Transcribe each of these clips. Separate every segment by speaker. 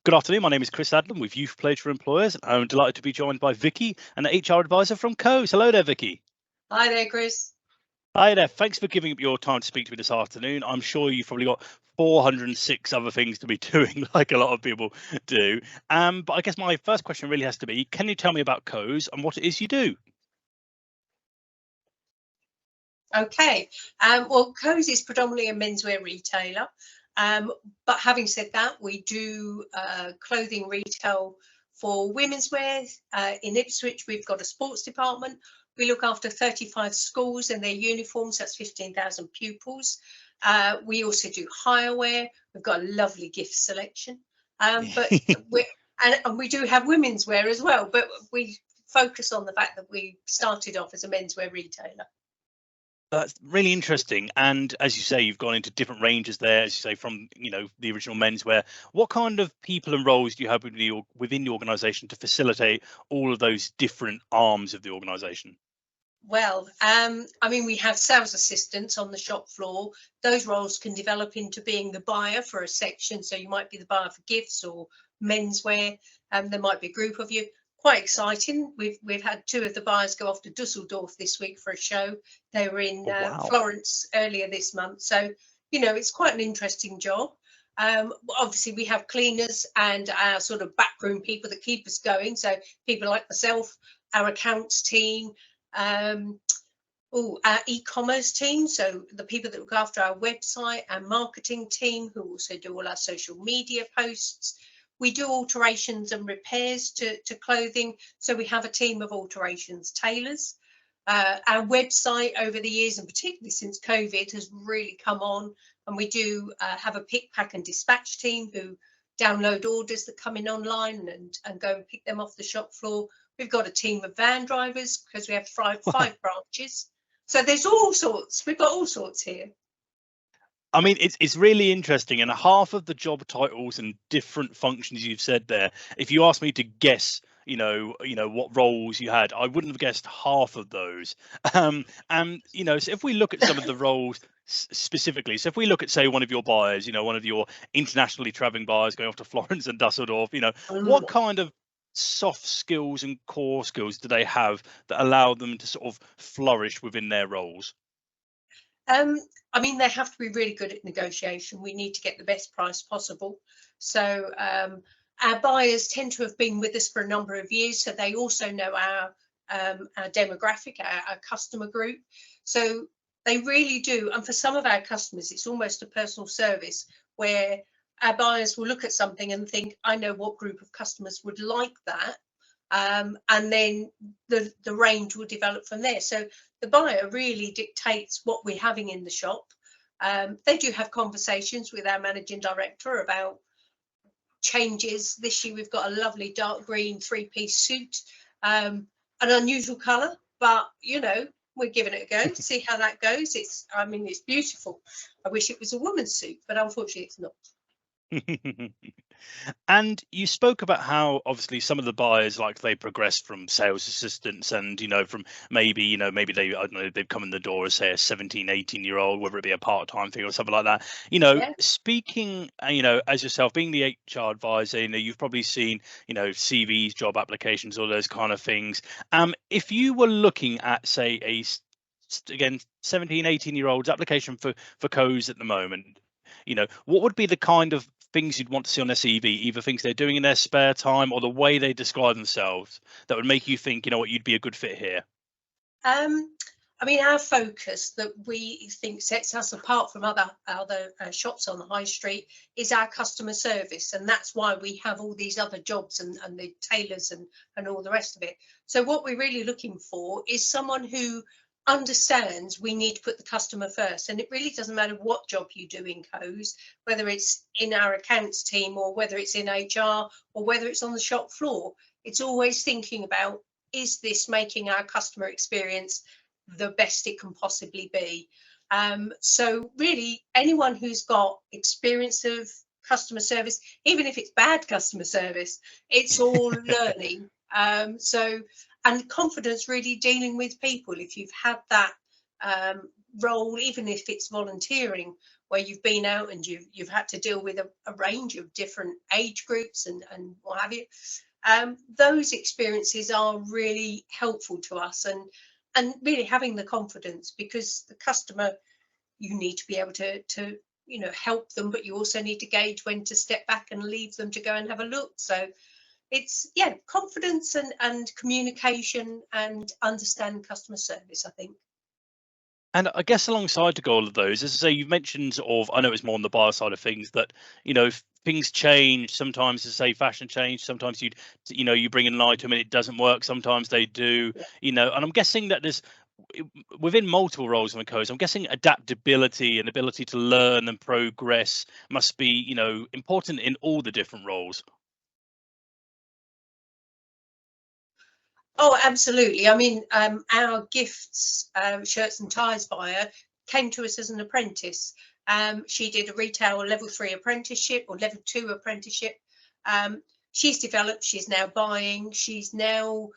Speaker 1: Good afternoon. My name is Chris Adlam with Youth Pledge for Employers. I'm delighted to be joined by Vicky, an HR advisor from Coes. Hello there, Vicky.
Speaker 2: Hi there, Chris.
Speaker 1: Hi there. Thanks for giving up your time to speak to me this afternoon. I'm sure you've probably got 406 other things to be doing, like a lot of people do. But I guess my first question really has to be, can you tell me about Coes and what it is you do?
Speaker 2: Okay. Well, Coes is predominantly a menswear retailer. But having said that, we do clothing retail for women's wear. In Ipswich, we've got a sports department. We look after 35 schools and their uniforms. That's 15,000 pupils. We also do hire wear. We've got a lovely gift selection. But we do have women's wear as well. But we focus on the fact that we started off as a menswear retailer.
Speaker 1: That's really interesting. And as you say, you've gone into different ranges there, as you say, from the original menswear. What kind of people and roles do you have within the organisation to facilitate all of those different arms of the organisation?
Speaker 2: Well, I mean, we have sales assistants on the shop floor. Those roles can develop into being the buyer for a section. So you might be the buyer for gifts or menswear. There might be a group of you. Quite exciting. We've had two of the buyers go off to Dusseldorf this week for a show. They were in Florence earlier this month. So, it's quite an interesting job. Obviously, we have cleaners and our sort of backroom people that keep us going. So people like myself, our accounts team, our e-commerce team. So the people that look after our website, our marketing team, who also do all our social media posts. We do alterations and repairs to clothing. So we have a team of alterations tailors. Our website over the years, and particularly since COVID, has really come on. And we do have a pick, pack and dispatch team who download orders that come in online and go and pick them off the shop floor. We've got a team of van drivers because we have five branches. So there's all sorts. We've got all sorts here.
Speaker 1: I mean, it's really interesting, and half of the job titles and different functions you've said there, if you asked me to guess, what roles you had, I wouldn't have guessed half of those. So if we look at some of the roles specifically, so if we look at, say, one of your buyers, one of your internationally traveling buyers going off to Florence and Dusseldorf, what kind of soft skills and core skills do they have that allow them to sort of flourish within their roles?
Speaker 2: I mean, they have to be really good at negotiation. We need to get the best price possible. So our buyers tend to have been with us for a number of years, so they also know our demographic, our customer group. So they really do. And for some of our customers, it's almost a personal service where our buyers will look at something and think, I know what group of customers would like that. And then the range will develop from there. So the buyer really dictates what we're having in the shop. They do have conversations with our managing director about changes. This year we've got a lovely dark green 3-piece suit, an unusual colour, but we're giving it a go to see how that goes. It's beautiful. I wish it was a woman's suit, but unfortunately it's not.
Speaker 1: And you spoke about how obviously some of the buyers, like, they progress from sales assistants and from maybe they, I don't know, they've come in the door as, say, a 17-18-year-old, whether it be a part-time thing or something like that. Speaking as yourself being the HR advisor, you've probably seen CVs, job applications, all those kind of things. If you were looking at, say, a 17-18-year-old's application for Coes at the moment, what would be the kind of things you'd want to see on their CV, either things they're doing in their spare time or the way they describe themselves, that would make you think, what, you'd be a good fit here?
Speaker 2: I mean, our focus that we think sets us apart from other shops on the high street is our customer service, and that's why we have all these other jobs and the tailors and all the rest of it. So what we're really looking for is someone who understands we need to put the customer first, and it really doesn't matter what job you do in Coes, whether it's in our accounts team or whether it's in HR or whether it's on the shop floor. It's always thinking about, is this making our customer experience the best it can possibly be? So really, anyone who's got experience of customer service, even if it's bad customer service, it's all learning. And confidence really dealing with people. If you've had that role, even if it's volunteering, where you've been out and you've had to deal with a range of different age groups and what have you. Those experiences are really helpful to us, and really having the confidence, because the customer, you need to be able to help them, but you also need to gauge when to step back and leave them to go and have a look. So it's confidence and communication and understanding customer service, I think.
Speaker 1: And I guess alongside to go all of those, as I say, you've mentioned sort of, I know it's more on the buyer side of things, that, things change. Sometimes, as I say, fashion change. Sometimes you bring in an item and it doesn't work. Sometimes they do,
Speaker 2: Yeah.
Speaker 1: and I'm guessing that there's within multiple roles in the Coes, I'm guessing adaptability and ability to learn and progress must be, important in all the different roles.
Speaker 2: Oh, absolutely. I mean, our gifts, shirts and ties buyer came to us as an apprentice. She did a retail level 3 apprenticeship or level 2 apprenticeship. She's developed, she's now buying, she's now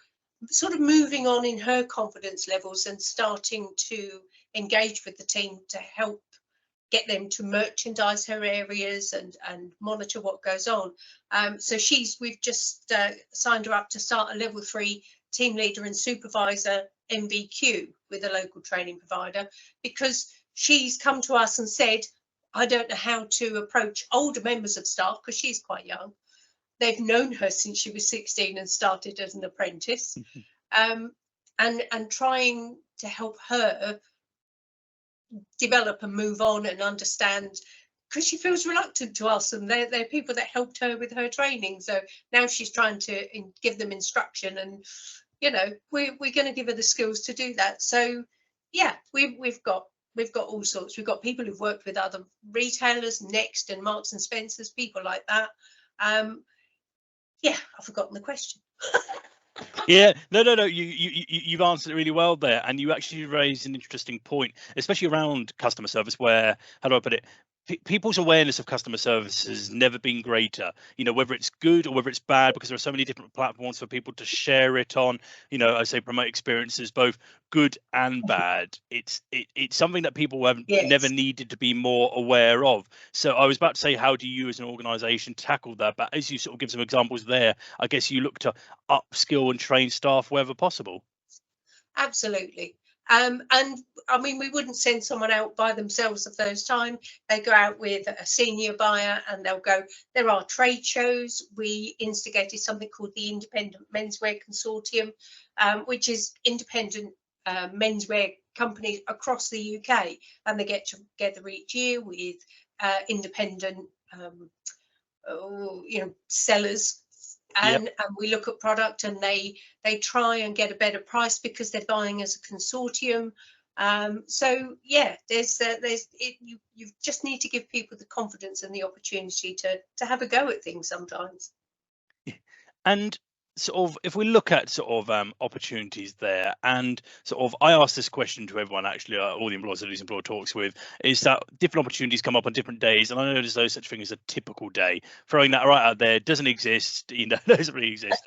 Speaker 2: sort of moving on in her confidence levels and starting to engage with the team to help get them to merchandise her areas and monitor what goes on. So we've just signed her up to start a level 3 team leader and supervisor MVQ with a local training provider, because she's come to us and said, I don't know how to approach older members of staff, because she's quite young. They've known her since she was 16 and started as an apprentice. And trying to help her develop and move on and understand, because she feels reluctant to us, and they're people that helped her with her training. So now she's trying to give them instruction, and we're going to give her the skills to do that. So yeah, we've got all sorts. We've got people who've worked with other retailers, Next and Marks and Spencers, people like that. I've forgotten the question.
Speaker 1: Yeah, no. You've answered it really well there, and you actually raised an interesting point, especially around customer service. Where, how do I put it? People's awareness of customer service has never been greater. Whether it's good or whether it's bad, because there are so many different platforms for people to share it on. I say promote experiences, both good and bad. It's something that people have never
Speaker 2: Yes.
Speaker 1: needed to be more aware of. So I was about to say, how do you as an organisation tackle that? But as you sort of give some examples there, I guess you look to upskill and train staff wherever possible.
Speaker 2: Absolutely. And I mean, we wouldn't send someone out by themselves the first time. They go out with a senior buyer and they'll go. There are trade shows. We instigated something called the Independent Menswear Consortium, which is independent menswear companies across the UK, and they get together each year with independent sellers,
Speaker 1: Yep.
Speaker 2: and we look at product, and they try and get a better price because they're buying as a consortium. So yeah, you just need to give people the confidence and the opportunity to have a go at things sometimes.
Speaker 1: And sort of, if we look at sort of opportunities there, and sort of, I ask this question to everyone, actually, all the employers that these employer talks with, is that different opportunities come up on different days, and I know there's no such thing as a typical day. Throwing that right out there, doesn't exist. Doesn't really exist.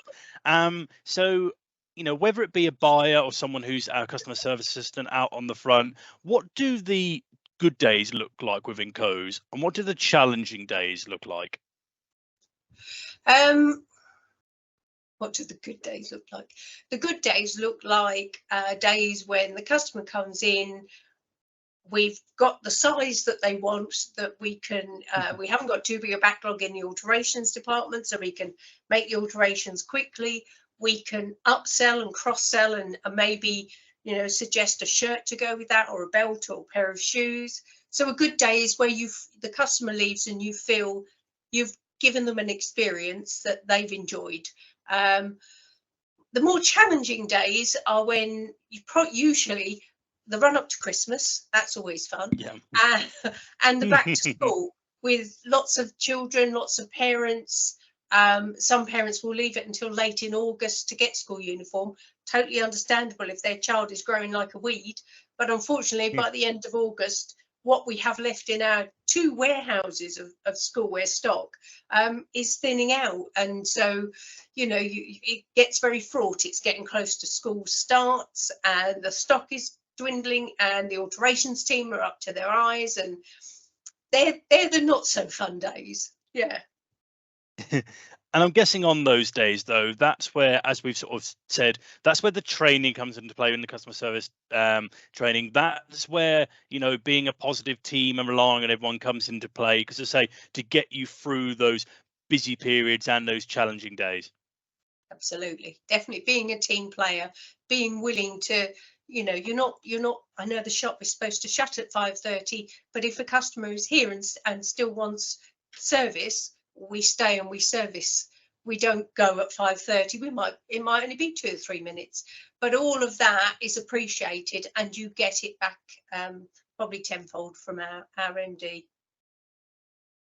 Speaker 1: So whether it be a buyer or someone who's our customer service assistant out on the front, what do the good days look like within Coes, and what do the challenging days look like?
Speaker 2: What do the good days look like? The good days look like days when the customer comes in, we've got the size that they want, that we can, we haven't got too big a backlog in the alterations department, so we can make the alterations quickly. We can upsell and cross sell, and maybe suggest a shirt to go with that, or a belt, or a pair of shoes. So a good day is where the customer leaves and you feel you've given them an experience that they've enjoyed. The more challenging days are when usually the run up to Christmas. That's always fun.
Speaker 1: Yeah.
Speaker 2: And the back to school, with lots of children, lots of parents. Some parents will leave it until late in August to get school uniform. Totally understandable if their child is growing like a weed. But unfortunately, by the end of August, what we have left in our 2 warehouses of schoolwear stock is thinning out. And so, it gets very fraught. It's getting close to school starts, and the stock is dwindling, and the alterations team are up to their eyes, and they're the not so fun days. Yeah.
Speaker 1: And I'm guessing on those days, though, that's where, as we've sort of said, that's where the training comes into play in the customer service training. That's where, being a positive team and relying on everyone comes into play. Because I say, to get you through those busy periods and those challenging days.
Speaker 2: Absolutely, definitely being a team player, being willing to, you're not. I know the shop is supposed to shut at 5:30, but if a customer is here and still wants service, we stay and we service. We don't go at 5:30. It might only be 2 or 3 minutes, but all of that is appreciated, and you get it back, probably tenfold from our MD.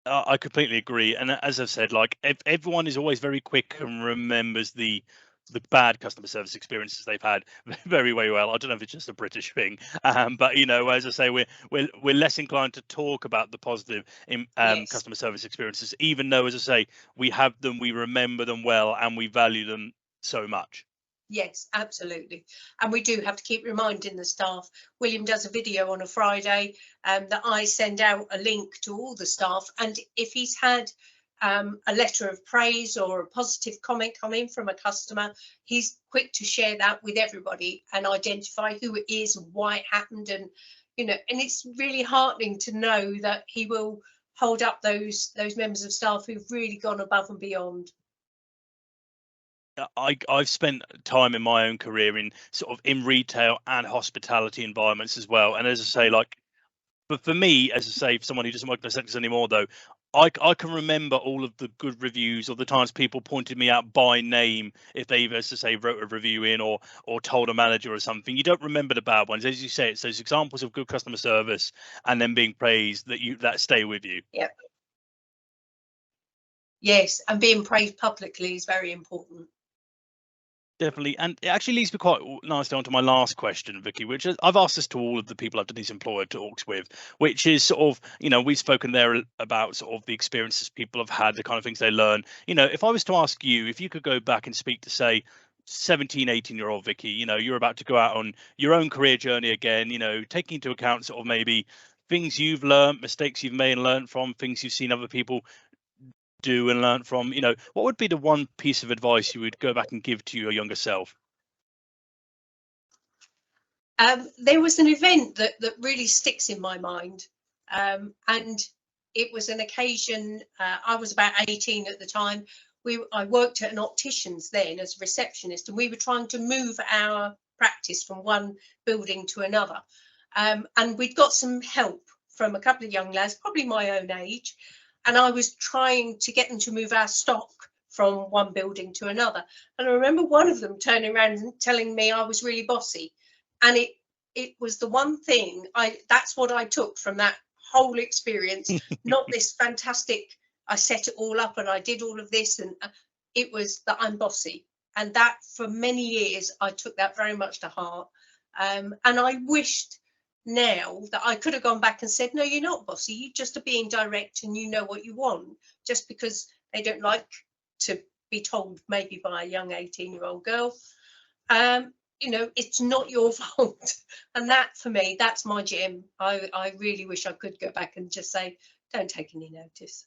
Speaker 1: I completely agree, and as I've said, like everyone is always very quick and remembers the bad customer service experiences they've had very, very well. I don't know if it's just a British thing, but as I say, we're less inclined to talk about the positive in
Speaker 2: Yes.
Speaker 1: customer service experiences, even though, as I say, we have them, we remember them well, and we value them so much.
Speaker 2: Yes, absolutely. And we do have to keep reminding the staff. William does a video on a Friday, that I send out a link to all the staff. And if he's had a letter of praise or a positive comment come in from a customer, he's quick to share that with everybody and identify who it is and why it happened. And, and it's really heartening to know that he will hold up those members of staff who've really gone above and beyond.
Speaker 1: I've spent time in my own career in sort of in retail and hospitality environments as well. And as I say, like, but for me, as I say, for someone who doesn't work in the sectors anymore, though, I can remember all of the good reviews, or the times people pointed me out by name if they've, as I say, wrote a review in or told a manager or something. You don't remember the bad ones, as you say. It's those examples of good customer service and then being praised that stay with you.
Speaker 2: Yep. Yes, and being praised publicly is very important.
Speaker 1: Definitely, and it actually leads me quite nicely onto my last question, Vicky, which is, I've asked this to all of the people I've done these employer talks with, which is sort of, we've spoken there about sort of the experiences people have had, the kind of things they learn. If I was to ask you, if you could go back and speak to, say, 17, 18-year-old Vicky, you're about to go out on your own career journey again, taking into account sort of maybe things you've learned, mistakes you've made and learned from, things you've seen other people do and learn from, what would be the one piece of advice you would go back and give to your younger self?
Speaker 2: There was an event that really sticks in my mind, and it was an occasion. I was about 18 at the time. I worked at an optician's then as a receptionist, and we were trying to move our practice from one building to another, and we'd got some help from a couple of young lads, probably my own age, and I was trying to get them to move our stock from one building to another. And I remember one of them turning around and telling me I was really bossy, and it was the one thing that's what I took from that whole experience. Not this fantastic, I set it all up and I did all of this, and it was that I'm bossy. And that, for many years, I took that very much to heart, and I wished now that I could have gone back and said, no, you're not bossy, you just are being direct and you know what you want. Just because they don't like to be told, maybe by a young 18-year-old girl, it's not your fault. And that, for me, that's my gem. I really wish I could go back and just say, don't take any notice.